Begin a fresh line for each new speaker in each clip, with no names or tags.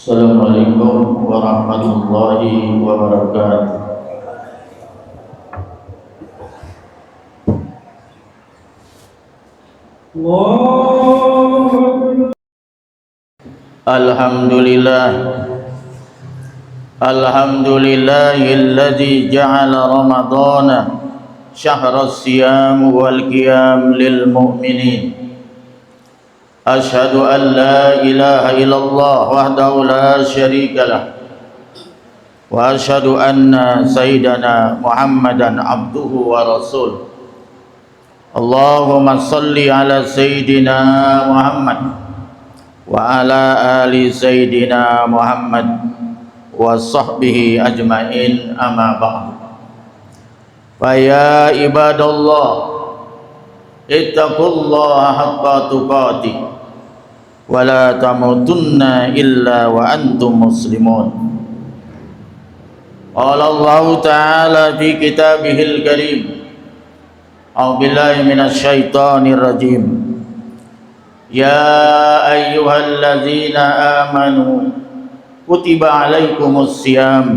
Assalamualaikum warahmatullahi wabarakatuh. Alhamdulillah, alhamdulillahilladzi ja'ala ramadhana syahras siyam wal qiyam lil mu'minin. Asyhadu an la ilaha illallah wahdahu la syarika lah wa asyhadu anna sayyidana Muhammadan abduhu wa rasuluh. Allahumma salli ala sayyidina Muhammad wa ala ali sayyidina Muhammad wa sahbihi ajmain, amma ba'd. Fa ya ibadallah, ittaqullaha haqqa tuqatih wa la tamutunna illa wa antum muslimun. Qala Allah ta'ala fi kitabihil karim, a'udzu billahi minasy syaithanir rajim. Ya ayyuhalladzina amanu kutiba alaikumus syiyam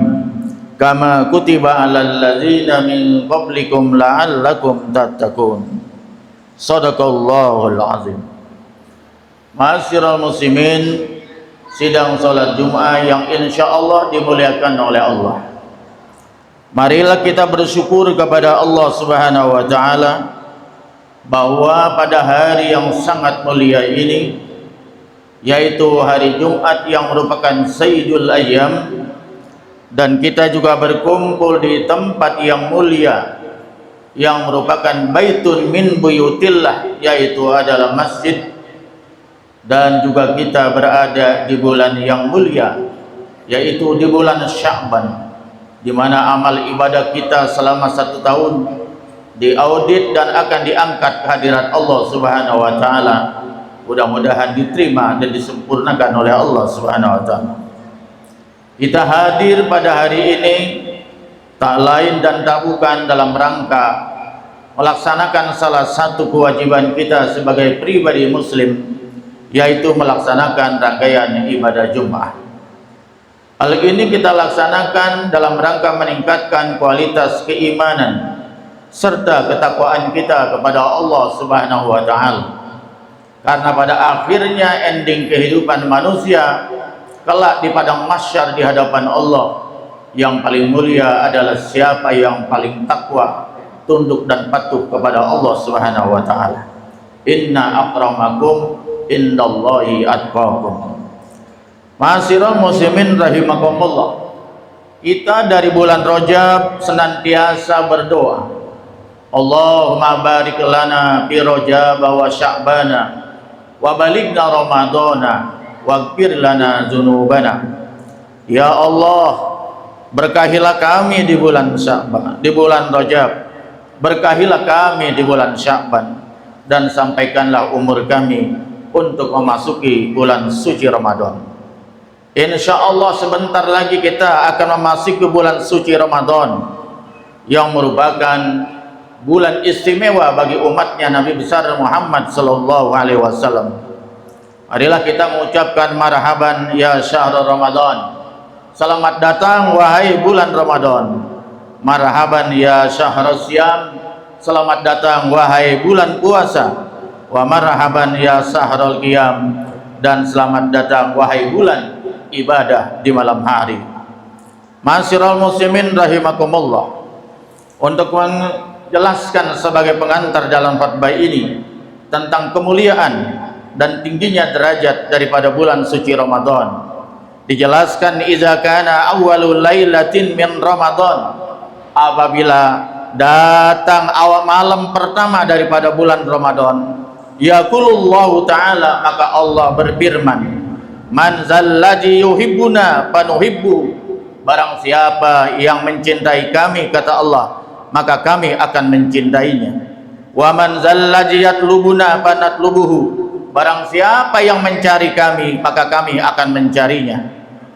kama kutiba alal ladzina min qablikum la'allakum tattaqun. Shadaqallahul azim. Ma'asyiral muslimin, sidang salat Jumat yang insyaallah dimuliakan oleh Allah. Marilah kita bersyukur kepada Allah Subhanahu wa taala bahwa pada hari yang sangat mulia ini, yaitu hari Jumat yang merupakan Sayyidul Ayyam, dan kita juga berkumpul di tempat yang mulia yang merupakan baitun min buyutillah, yaitu adalah masjid, dan juga kita berada di bulan yang mulia, yaitu di bulan Sya'ban, di mana amal ibadah kita selama 1 tahun diaudit dan akan diangkat kehadirat Allah Subhanahu wa taala. Mudah-mudahan diterima dan disempurnakan oleh Allah Subhanahu wa taala. Kita hadir pada hari ini tak lain dan tak bukan dalam rangka melaksanakan salah satu kewajiban kita sebagai pribadi muslim, yaitu melaksanakan rangkaian ibadah Jumat. Hal ini kita laksanakan dalam rangka meningkatkan kualitas keimanan serta ketakwaan kita kepada Allah Subhanahu wa taala. Karena pada akhirnya ending kehidupan manusia kelak di padang mahsyar di hadapan Allah, yang paling mulia adalah siapa yang paling takwa, tunduk dan patuh kepada Allah Subhanahu wa taala. Inna akramakum indallahi atqakum. Ma'asyiral muslimin rahimakumullah, kita dari bulan Rajab senantiasa berdoa, Allahumma barik lana fi Rajab wa Sya'bana wa balighna Ramadhana waghfir lana dzunubana. Ya Allah, berkahilah kami di bulan Sya'ban, di bulan Rajab, berkahilah kami di bulan Sya'ban, dan sampaikanlah umur kami untuk memasuki bulan suci Ramadan. Insyaallah sebentar lagi kita akan memasuki bulan suci Ramadan, yang merupakan bulan istimewa bagi umatnya Nabi besar Muhammad sallallahu alaihi wasallam. Marilah kita mengucapkan marhaban ya syahrul Ramadan. Selamat datang wahai bulan Ramadan. Marhaban ya syahrus syiyam. Selamat datang wahai bulan puasa. Wa marhaban ya syahrul qiyam, dan selamat datang wahai bulan ibadah di malam hari. Ma'asyiral muslimin rahimakumullah, untuk menjelaskan sebagai pengantar dalam khutbah ini tentang kemuliaan dan tingginya derajat daripada bulan suci Ramadan, dijelaskan idza kana awwalul lailatin min Ramadan, apabila datang awal malam pertama daripada bulan Ramadan, yaqulullahu ta'ala, maka Allah berfirman, man zalladzi yuhibbuna fanuhibbu, barang siapa yang mencintai kami, kata Allah, maka kami akan mencintainya. Wa man zalladzi yatlubuna fanatlubuhu, barang siapa yang mencari kami, maka kami akan mencarinya.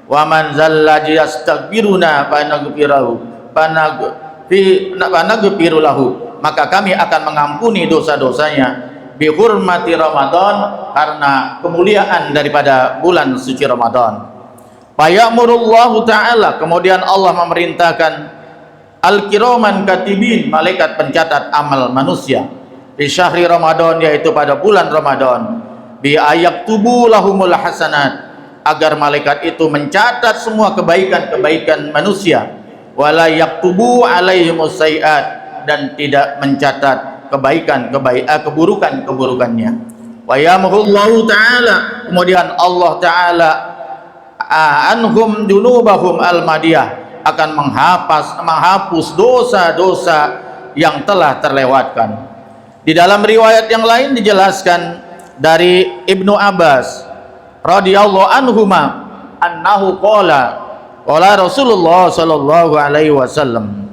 Wa man zalladzi yastaghfiruna fanaghfiru lahu, maka kami akan mengampuni dosa-dosanya. Bi hurmati Ramadan, karena kemuliaan daripada bulan suci Ramadan. Fayamurullahu ta'ala, kemudian Allah memerintahkan al-kiraman katibin, malaikat pencatat amal manusia, di syahri Ramadan, yaitu pada bulan Ramadan, bi ayaktubu lahumul hasanat, agar malaikat itu mencatat semua kebaikan-kebaikan manusia, wala yaktubu alaihimus sayiat, dan tidak mencatat keburukan-keburukannya. Wa yamhullahu ta'ala, kemudian Allah ta'ala anhum dunubahum al-madiyah, akan menghapus dosa-dosa yang telah terlewatkan. Di dalam riwayat yang lain dijelaskan dari Ibnu Abbas radhiyallahu anhuma annahu qala Rasulullah sallallahu alaihi wasallam,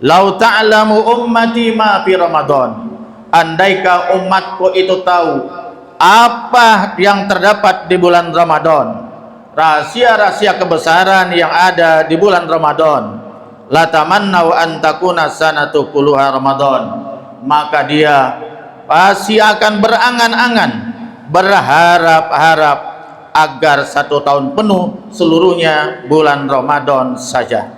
lau ta'lamu ummati ma fi Ramadan, andaikah umatku itu tahu apa yang terdapat di bulan Ramadan, rahasia-rahasia kebesaran yang ada di bulan Ramadan, la tamannau an takuna sanatu kulluha Ramadan, maka dia pasti akan berangan-angan, berharap-harap agar 1 tahun penuh seluruhnya bulan Ramadan saja.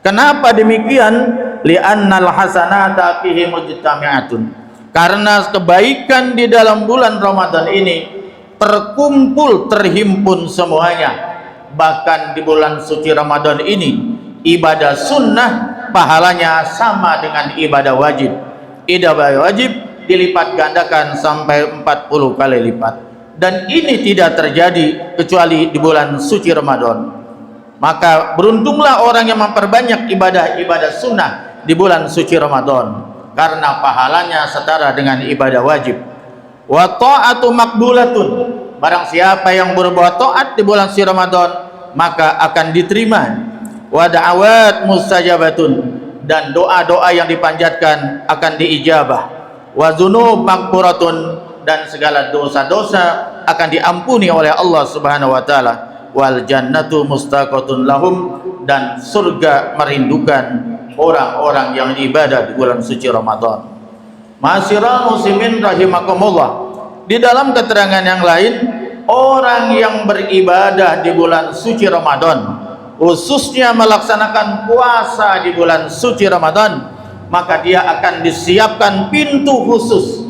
Kenapa demikian? Li'annal hasanata fihi mujtami'atun, karena kebaikan di dalam bulan Ramadan ini terkumpul, terhimpun semuanya. Bahkan di bulan suci Ramadan ini, ibadah sunnah pahalanya sama dengan ibadah wajib. Ibadah wajib dilipat gandakan sampai 40 kali lipat, dan ini tidak terjadi kecuali di bulan suci Ramadan. Maka beruntunglah orang yang memperbanyak ibadah-ibadah sunnah di bulan suci Ramadan, karena pahalanya setara dengan ibadah wajib. Wa ta'atu maqbulatun, barang siapa yang berbuat taat di bulan suci Ramadan maka akan diterima. Wa da'awat mustajabatun, dan doa-doa yang dipanjatkan akan diijabah. Wa dzunub maghfuratun, dan segala dosa-dosa akan diampuni oleh Allah Subhanahu wa taala. Wal jannatu mustaqatun lahum, dan surga merindukan orang-orang yang ibadah di bulan suci Ramadan. Ma'asyiral muslimin rahimakumullah, di dalam keterangan yang lain, orang yang beribadah di bulan suci Ramadan, khususnya melaksanakan puasa di bulan suci Ramadan, maka dia akan disiapkan pintu khusus,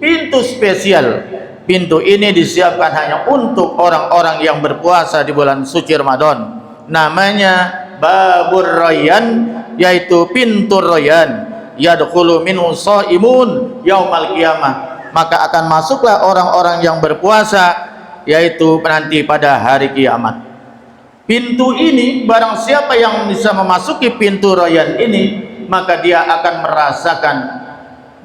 pintu spesial. Pintu ini disiapkan hanya untuk orang-orang yang berpuasa di bulan suci Ramadan. Namanya Babur Rayyan, yaitu pintu Rayyan. Yadkhulu minhu shaimun yaumal qiyamah, maka akan masuklah orang-orang yang berpuasa, yaitu nanti pada hari kiamat. Pintu ini, barang siapa yang bisa memasuki pintu Rayyan ini, maka dia akan merasakan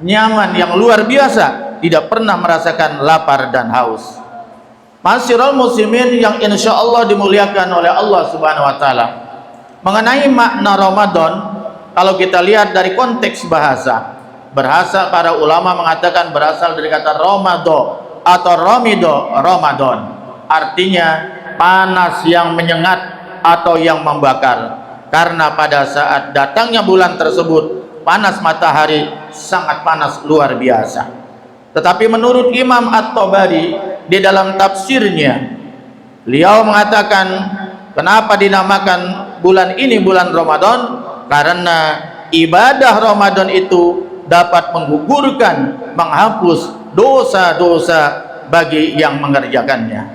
nyaman yang luar biasa, tidak pernah merasakan lapar dan haus. Ma'asyiral muslimin yang insya Allah dimuliakan oleh Allah Subhanahu wa taala, mengenai makna Ramadan, kalau kita lihat dari konteks bahasa, para ulama mengatakan berasal dari kata Ramado atau Ramido, Ramadan, artinya panas yang menyengat atau yang membakar, karena pada saat datangnya bulan tersebut panas matahari sangat panas luar biasa. Tetapi menurut Imam At-Tabari di dalam tafsirnya, beliau mengatakan kenapa dinamakan bulan ini bulan Ramadan, karena ibadah Ramadan itu dapat menggugurkan, menghapus dosa-dosa bagi yang mengerjakannya.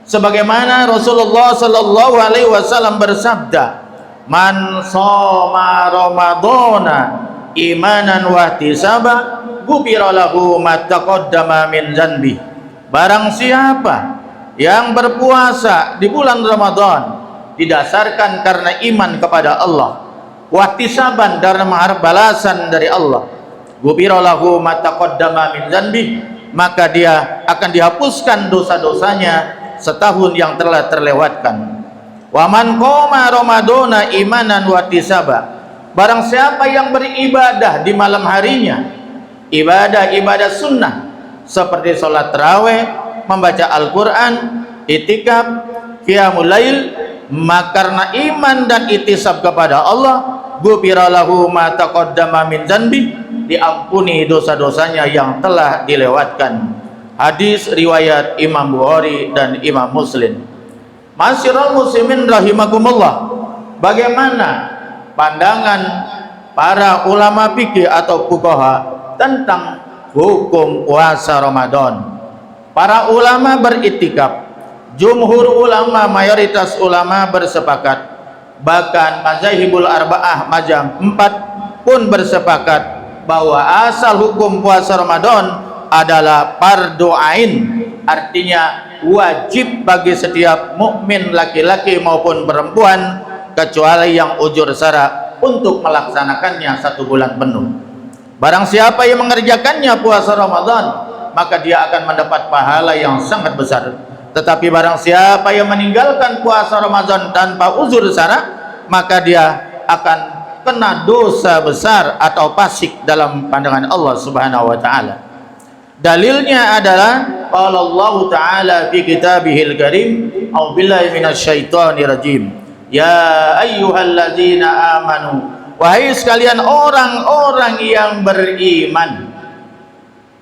Sebagaimana Rasulullah sallallahu alaihi wasallam bersabda, "Man shoma Ramadhana imanan wa ihtisaba, ghufira lahu ma taqaddama min dzanbi." Barang siapa yang berpuasa di bulan Ramadan didasarkan karena iman kepada Allah, wa ihtisaban, dan mengharap balasan dari Allah, ghufira lahu ma taqaddama min dzanbi, maka dia akan dihapuskan dosa-dosanya setahun yang telah terlewatkan. Wa man qoma ramadhana imanan wa ihtisaba, barang siapa yang beribadah di malam harinya, ibadah-ibadah sunnah seperti sholat tarawih, membaca Al-Quran, itikaf, qiyamul lail, maka karena iman dan ihtisab kepada Allah, ghufira lahu ma taqaddama min dzanbi, diampuni dosa-dosanya yang telah dilewatkan. Hadis riwayat Imam Bukhari dan Imam Muslim. Masyiral muslimin rahimakumullah, bagaimana pandangan para ulama fikih atau fuqaha tentang hukum puasa Ramadan? Para ulama beriktikaf, jumhur ulama, mayoritas ulama bersepakat, bahkan mazhabul arba'ah, mazhab 4 pun bersepakat bahwa asal hukum puasa Ramadan adalah fardu ain, artinya wajib bagi setiap mukmin laki-laki maupun perempuan kecuali yang ujur sara untuk melaksanakannya 1 bulan penuh. Barang siapa yang mengerjakannya puasa Ramadan, maka dia akan mendapat pahala yang sangat besar. Tetapi barang siapa yang meninggalkan puasa Ramadan tanpa uzur sara, maka dia akan kena dosa besar atau fasik dalam pandangan Allah Subhanahu wa taala. Dalilnya adalah qala Allah taala fi kitabihil karim, a'udzubillahi minasyaitonir rajim, ya ayyuhalladzina amanu, wahai sekalian orang-orang yang beriman.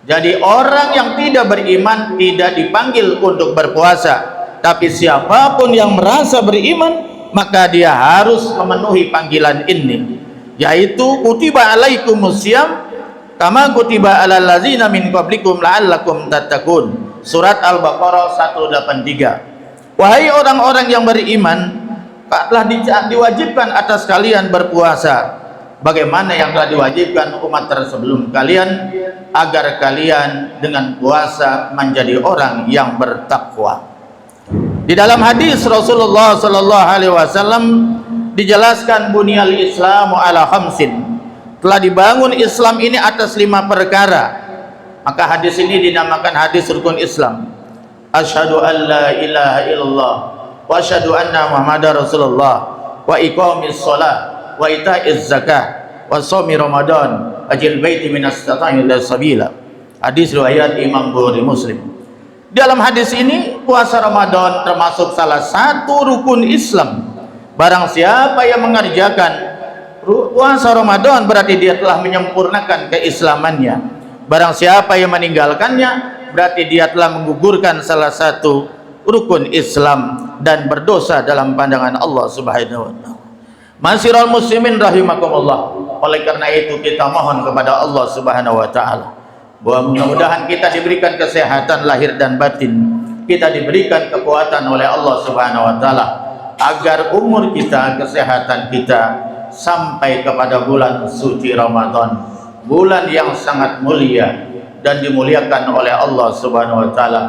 Jadi orang yang tidak beriman tidak dipanggil untuk berpuasa, tapi siapapun yang merasa beriman maka dia harus memenuhi panggilan ini, yaitu kutiba alaikumusiyam kama kutiba alal ladzina min qablikum la'allakum tattaqun. Surat Al-Baqarah 183. Wahai orang-orang yang beriman, telah diwajibkan atas kalian berpuasa bagaimana yang telah diwajibkan umat tersebelum kalian, agar kalian dengan puasa menjadi orang yang bertakwa. Di dalam hadis Rasulullah sallallahu alaihi wasallam dijelaskan bunyal Islamu ala khamsin, telah dibangun Islam ini atas 5 perkara. Maka hadis ini dinamakan hadis rukun Islam. Asyhadu an la ilaha illallah wa asyhadu anna Muhammadar Rasulullah wa iqamis shalah wa ita'iz zakah wa shaumi Ramadan ajil baiti minas sata'il sabila. Hadis riwayat Imam Bukhari Muslim. Dalam hadis ini puasa Ramadan termasuk salah satu rukun Islam. Barang siapa yang mengerjakan puasa Ramadan berarti dia telah menyempurnakan keislamannya. Barang siapa yang meninggalkannya berarti dia telah menggugurkan salah satu rukun Islam dan berdosa dalam pandangan Allah Subhanahu wa taala. Masyiral muslimin rahimakumullah, oleh karena itu kita mohon kepada Allah Subhanahu wa taala bahwa mudah-mudahan kita diberikan kesehatan lahir dan batin, kita diberikan kekuatan oleh Allah Subhanahu wa taala agar umur kita, kesehatan kita sampai kepada bulan suci Ramadan, bulan yang sangat mulia dan dimuliakan oleh Allah Subhanahu wa taala.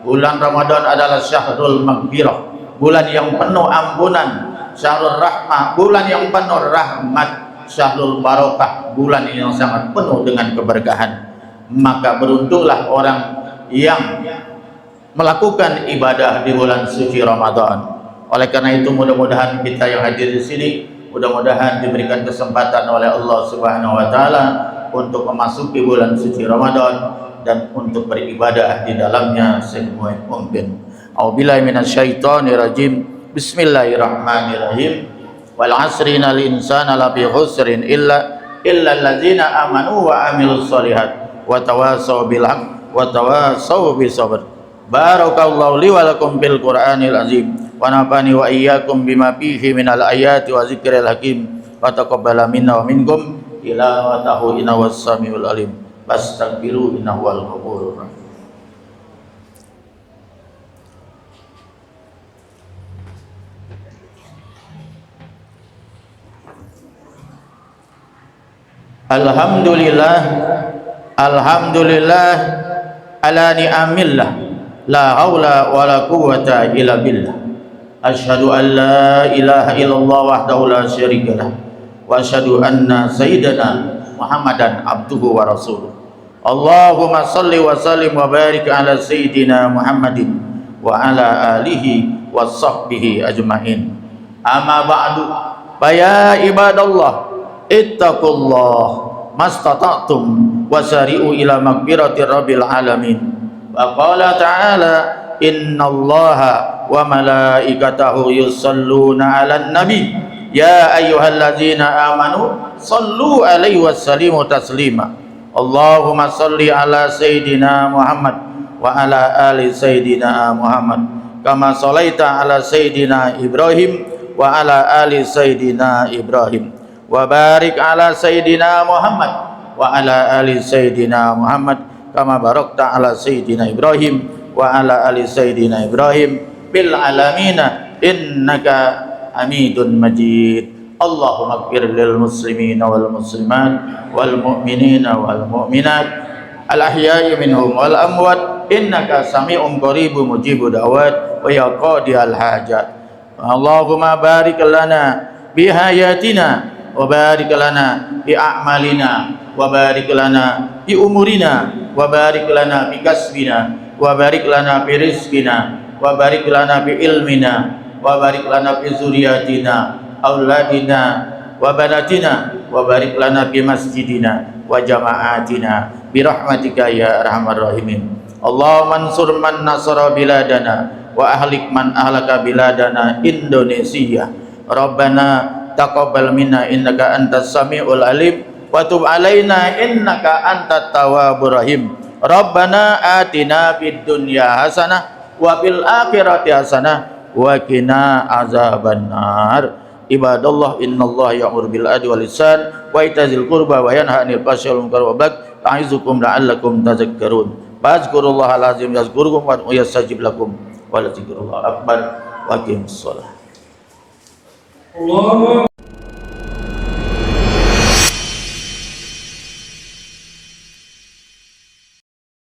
Bulan Ramadan adalah syahrul maghfirah, bulan yang penuh ampunan, syahrul rahmah, bulan yang penuh rahmat, syahrul barakah, bulan yang sangat penuh dengan keberkahan. Maka beruntunglah orang yang melakukan ibadah di bulan suci Ramadan. Oleh karena itu mudah-mudahan kita yang hadir di sini, mudah-mudahan diberikan kesempatan oleh Allah Subhanahu wa taala untuk memasuki bulan suci Ramadan dan untuk beribadah di dalamnya sebaik mungkin. A'udzubillahi minasyaitonir rajim. Bismillahirrahmanirrahim. Wal 'asri innal insana lafi khusrin illa allazina amanu wa amilus solihat wa tawassaw bil haqq wa tawassaw bis sabr. Barakallahu li wa lakum bil Qur'anil azim wa nafani wa iyyakum bima fihi minal ayati wa zikril hakim wa taqabbala minna wa minkum tilawatahu innahu was-samiul alim. Fastaghfiru innahu wal ghafurur rahim. Alhamdulillah, alhamdulillah ala ni'amillah, la haula wa la quwwata illa billah. Asyhadu an la ilaha illallah wahdahu la syarikalah wa asyhadu anna sayyidana Muhammadan abduhu wa rasuluh. Allahumma salli wa sallim wa barik ala sayyidina Muhammadin wa ala alihi wa sahbihi ajma'in. Amma ba'du, ya ibadallah, ittaqullah mastata'tum wasari'u ila maghfirati rabbil alamin. Wa qala ta'ala innallaha wa malaikatahu yusalluna 'alan nabi ya ayyuhalladzina amanu sallu 'alaihi wasallimu taslima. Allahumma salli ala sayyidina Muhammad wa ala ali sayyidina Muhammad kama shalaita ala sayyidina Ibrahim wa ala ali sayyidina Ibrahim wa barik ala sayyidina Muhammad wa ala ali sayyidina Muhammad kama barakta ala sayyidina Ibrahim wa ala ali sayyidina Ibrahim bil alamina innaka Hamidun Majid. Allahumma ighfir lil muslimina wal muslimat wal mu'minina wal mu'minat al ahya'i minhum wal amwat innaka sami'un qaribun mujibud da'wat wa ya qadiyal hajat. Allahumma barik lana bi hayatina wa barik lana bi a'malina wa barik lana bi umurina wa barik lana bi kasbina wa barik lana bi rizqina wa barik lana bi ilmina wa barik lana bi zuriyatina auladina wa banatina wa barik lana bi masjidina wa jama'atina bi rahmatika ya arhamar rahimin. Allahumma ansur man nasara biladana wa ahlik man ahlaka biladana Indonesia. Rabbana taqabbal minna innaka antas samiul alim wa tub alaina innaka antat tawwabur rahim. Rabbana atina fid dunya hasanah wa fil akhirati hasanah wa qina azabannar. Ibadallah innallaha ya'muru bil adli wal ihsan wa itazil qurba wa yanha 'anil fahsya'i wal munkari wal baghi ya'izukum la'allakum tadhakkarun. Fazkurullaha al-azim yazkurkum wa yastajib lakum wa la dzikrullahi akbar wa aqimus shalah.